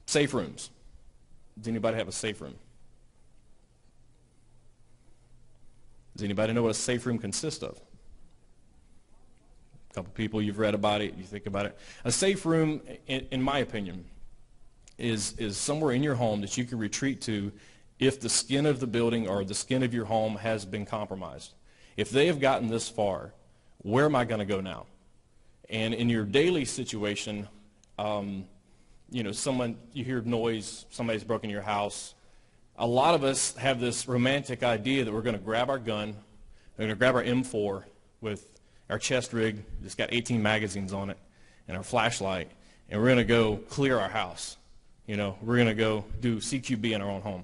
Safe rooms. Does anybody have a safe room? Does anybody know what a safe room consists of? A couple people, you've read about it, you think about it. A safe room, in my opinion, is somewhere in your home that you can retreat to if the skin of the building or the skin of your home has been compromised. If they have gotten this far, where am I going to go now? And in your daily situation, you know, you hear noise, somebody's broken your house. A lot of us have this romantic idea that we're going to grab our gun, we're going to grab our M4 with our chest rig, it's got 18 magazines on it, and our flashlight, and we're going to go clear our house. You know, we're going to go do CQB in our own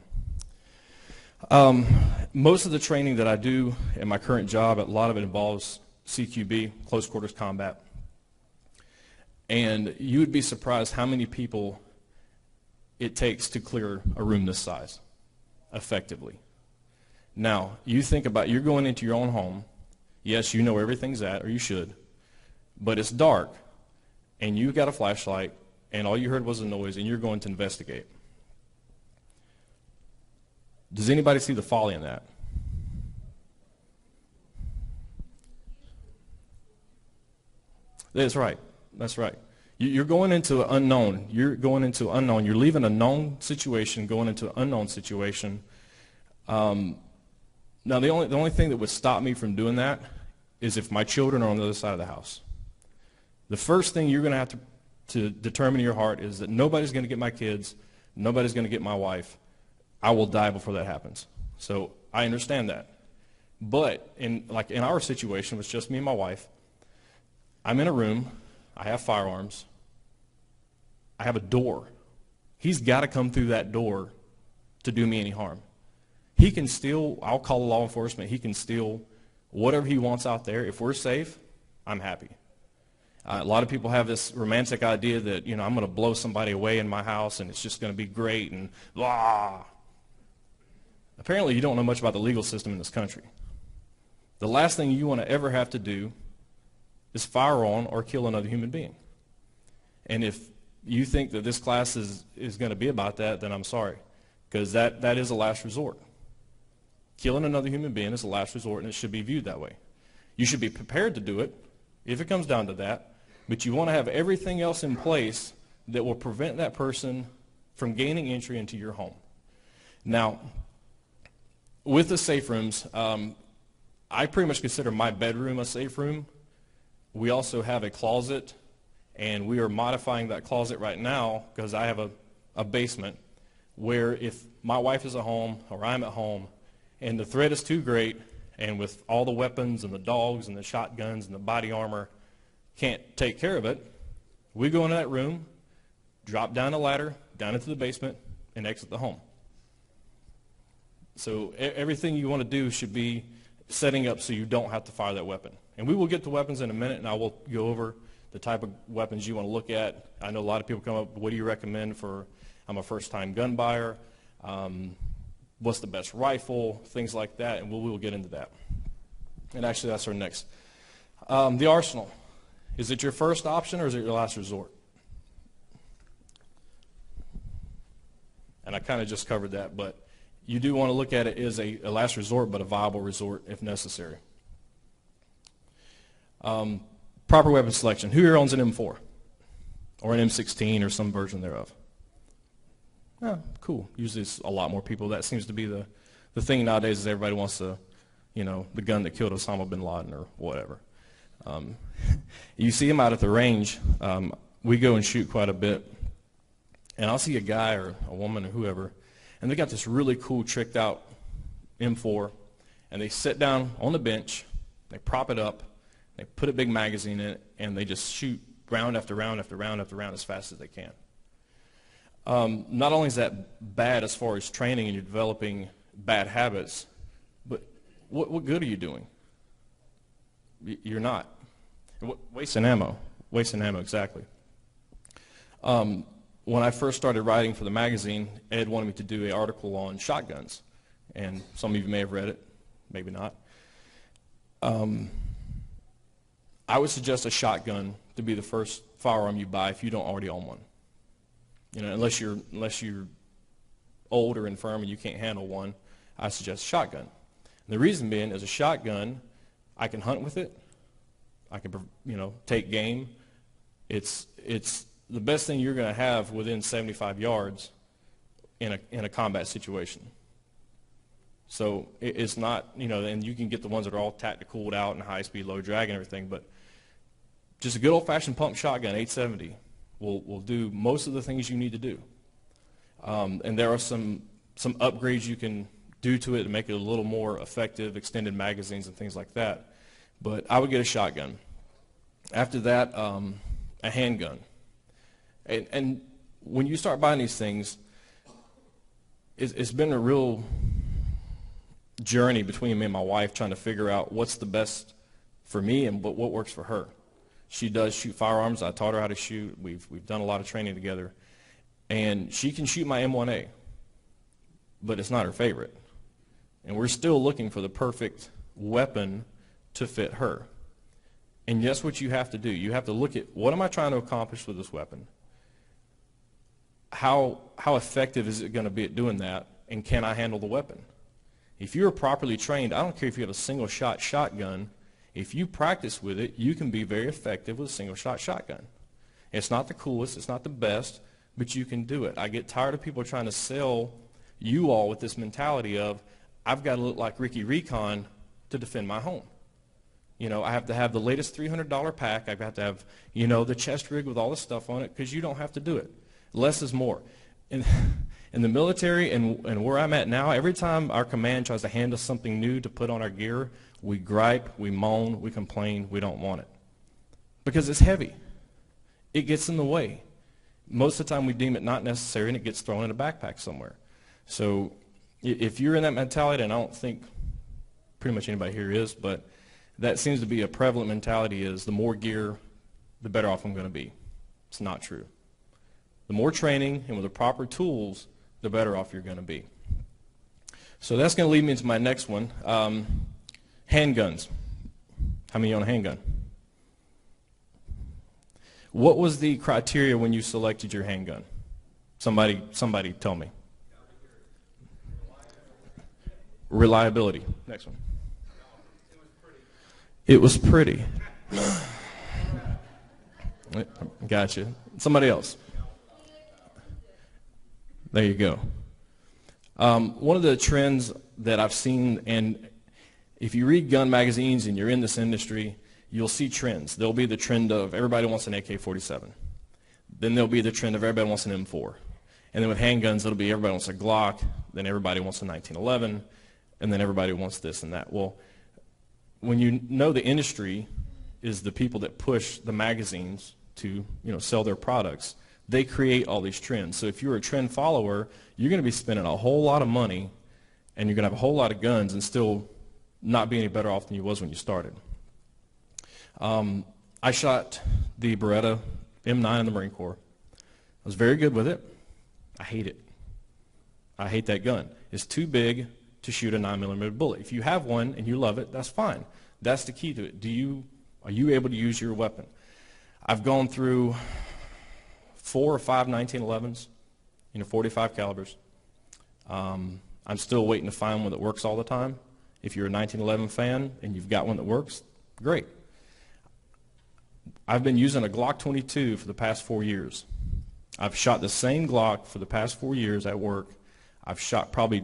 home. Most of the training that I do in my current job, a lot of it involves CQB, close quarters combat. And you would be surprised how many people it takes to clear a room this size effectively. Now, you think about, you're going into your own home. Yes, you know where everything's at, or you should, but it's dark, and you've got a flashlight, and all you heard was a noise, and you're going to investigate. Does anybody see the folly in that? That's right. That's right. You're going into an unknown. You're going into unknown. You're leaving a known situation, going into an unknown situation. Now, the only thing that would stop me from doing that is if my children are on the other side of the house. The first thing you're going to have to determine in your heart is that nobody's going to get my kids, nobody's going to get my wife. I will die before that happens. So I understand that. But in our situation, it was just me and my wife. I'm in a room. I have firearms. I have a door. He's got to come through that door to do me any harm. He can steal, I'll call law enforcement, he can steal whatever he wants out there. If we're safe, I'm happy. A lot of people have this romantic idea that, you know, I'm going to blow somebody away in my house and it's just going to be great and blah. Apparently you don't know much about the legal system in this country. The last thing you want to ever have to do is fire on or kill another human being. And if you think that this class is going to be about that, then I'm sorry, because that is a last resort. Killing another human being is a last resort, and it should be viewed that way. You should be prepared to do it if it comes down to that, but you want to have everything else in place that will prevent that person from gaining entry into your home. Now, with the safe rooms, I pretty much consider my bedroom a safe room. We also have a closet, and we are modifying that closet right now because I have a basement where if my wife is at home or I'm at home and the threat is too great, and with all the weapons and the dogs and the shotguns and the body armor can't take care of it, we go into that room, drop down a ladder, down into the basement, and exit the home. So everything you want to do should be setting up so you don't have to fire that weapon. And we will get to weapons in a minute, and I will go over the type of weapons you want to look at. I know a lot of people come up, what do you recommend for, I'm a first-time gun buyer, what's the best rifle, things like that, and we will get into that. And actually, that's our next. The arsenal. Is it your first option or is it your last resort? And I kind of just covered that, but you do want to look at it as a last resort, but a viable resort if necessary. Proper weapon selection. Who here owns an M4 or an M16 or some version thereof? Oh, cool. Usually it's a lot more people. That seems to be the thing nowadays is everybody wants to, you know, the gun that killed Osama bin Laden or whatever. You see them out at the range. We go and shoot quite a bit. And I'll see a guy or a woman or whoever, and they got this really cool tricked out M4, and they sit down on the bench, they prop it up, they put a big magazine in it, and they just shoot round after round after round after round as fast as they can. Not only is that bad as far as training and you're developing bad habits, but what good are you doing? You're not. Wasting ammo. Wasting ammo, exactly. When I first started writing for the magazine, Ed wanted me to do an article on shotguns. And some of you may have read it, maybe not. I would suggest a shotgun to be the first firearm you buy if you don't already own one. You know, unless you're old or infirm and you can't handle one, I suggest a shotgun. And the reason being is a shotgun, I can hunt with it. I can, take game. It's the best thing you're going to have within 75 yards in a combat situation. So it's not, and you can get the ones that are all tactical out and high speed, low drag and everything, but just a good old-fashioned pump shotgun, 870, will do most of the things you need to do. And there are some upgrades you can do to it to make it a little more effective, extended magazines and things like that. But I would get a shotgun. After that, a handgun. And when you start buying these things, it's been a real journey between me and my wife trying to figure out what's the best for me and what works for her. She does shoot firearms. I taught her how to shoot. We've done a lot of training together. And she can shoot my M1A, but it's not her favorite. And we're still looking for the perfect weapon to fit her. And that's what you have to do. You have to look at, what am I trying to accomplish with this weapon? How effective is it going to be at doing that? And can I handle the weapon? If you're properly trained, I don't care if you have a single-shot shotgun, if you practice with it, you can be very effective with a single-shot shotgun. It's not the coolest, it's not the best, but you can do it. I get tired of people trying to sell you all with this mentality of, I've got to look like Ricky Recon to defend my home. I have to have the latest $300 pack. I have to have, the chest rig with all the stuff on it, because you don't have to do it. Less is more. In the military and where I'm at now, every time our command tries to hand us something new to put on our gear, we gripe, we moan, we complain, we don't want it. Because it's heavy. It gets in the way. Most of the time we deem it not necessary, and it gets thrown in a backpack somewhere. So if you're in that mentality, and I don't think pretty much anybody here is, but that seems to be a prevalent mentality, is the more gear, the better off I'm going to be. It's not true. The more training and with the proper tools, the better off you're going to be. So that's going to lead me into my next one, handguns. How many own a handgun? What was the criteria when you selected your handgun? Somebody tell me. Reliability. Next one. It was pretty. Gotcha. Somebody else. There you go. One of the trends that I've seen, and if you read gun magazines and you're in this industry, you'll see trends. There'll be the trend of everybody wants an AK-47. Then there'll be the trend of everybody wants an M4. And then with handguns, it'll be everybody wants a Glock, then everybody wants a 1911, and then everybody wants this and that. Well, when you know the industry is the people that push the magazines to sell their products, they create all these trends. So if you're a trend follower, you're going to be spending a whole lot of money, and you're going to have a whole lot of guns and still not be any better off than you was when you started. I shot the Beretta M9 in the Marine Corps. I was very good with it. I hate it. I hate that gun. It's too big to shoot a 9mm bullet. If you have one and you love it, that's fine. That's the key to it. Are you able to use your weapon? I've gone through 4 or 5 1911s, 45 calibers. I'm still waiting to find one that works all the time. If you're a 1911 fan and you've got one that works, great. I've been using a Glock 22 for the past 4 years. I've shot the same Glock for the past 4 years at work. I've shot probably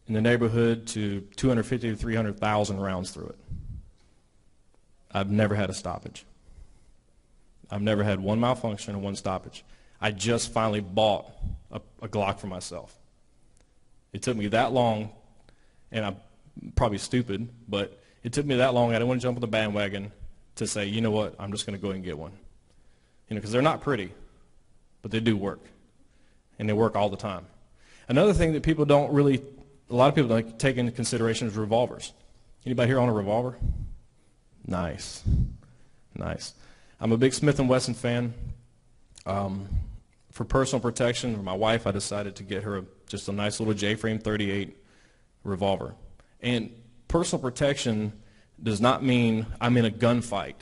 in the neighborhood to 250 to 300,000 rounds through it. I've never had a stoppage. I've never had one malfunction or one stoppage. I just finally bought a Glock for myself. It took me that long, and I'm probably stupid, but it took me that long. I didn't want to jump on the bandwagon to say, you know what, I'm just going to go ahead and get one. Because they're not pretty, but they do work, and they work all the time. Another thing that people don't really, a lot of people don't take into consideration is revolvers. Anybody here own a revolver? Nice. Nice. I'm a big Smith & Wesson fan. For personal protection, for my wife, I decided to get her just a nice little J-frame 38 revolver. And personal protection does not mean I'm in a gunfight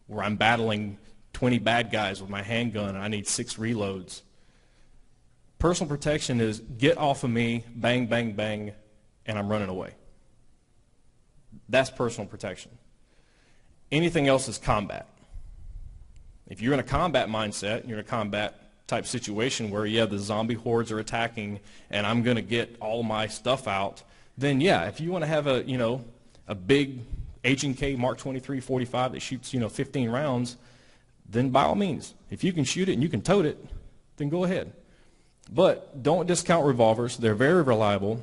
where I'm battling 20 bad guys with my handgun and I need 6 reloads. Personal protection is get off of me, bang, bang, bang, and I'm running away. That's personal protection. Anything else is combat. If you're in a combat mindset, you're in a combat type situation where, yeah, the zombie hordes are attacking and I'm going to get all my stuff out, then yeah, if you want to have a big H&K Mark 23 45 that shoots 15 rounds, then by all means, if you can shoot it and you can tote it, then go ahead. But don't discount revolvers. They're very reliable.